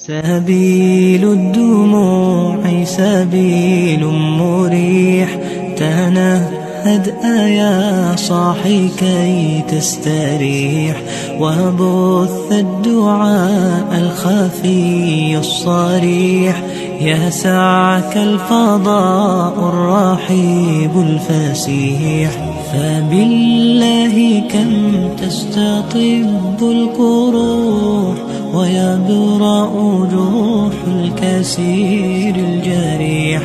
سبيل الدموع سبيل مريح، تنهد يا صاحي كي تستريح، وبث الدعاء الخفي الصريح، يسعك الفضاء الرحيب الفسيح. فبالله كم تستطب القروح، ويبرأ جروح الكسير الجريح،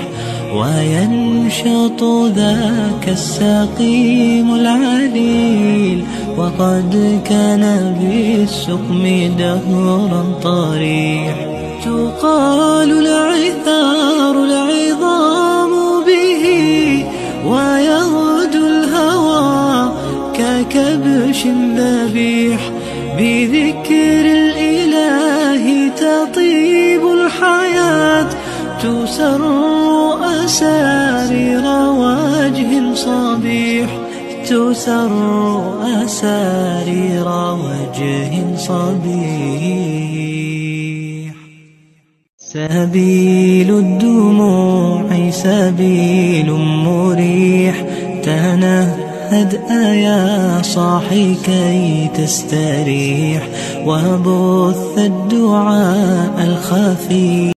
وينشط ذاك السقيم العليل، وقد كان بالسقم دهرا طريح. تقال العثار العظام به، ويغدو الهوى ككبش ذبيح، بذكر الإله تطيب الحياة، تسر أسارير وجه صبيح، تسر أسارير وجه صبيح. سبيل الدموع سبيل مريح، تنهد يا صاحي كي تستريح، وبث الدعاء الخفي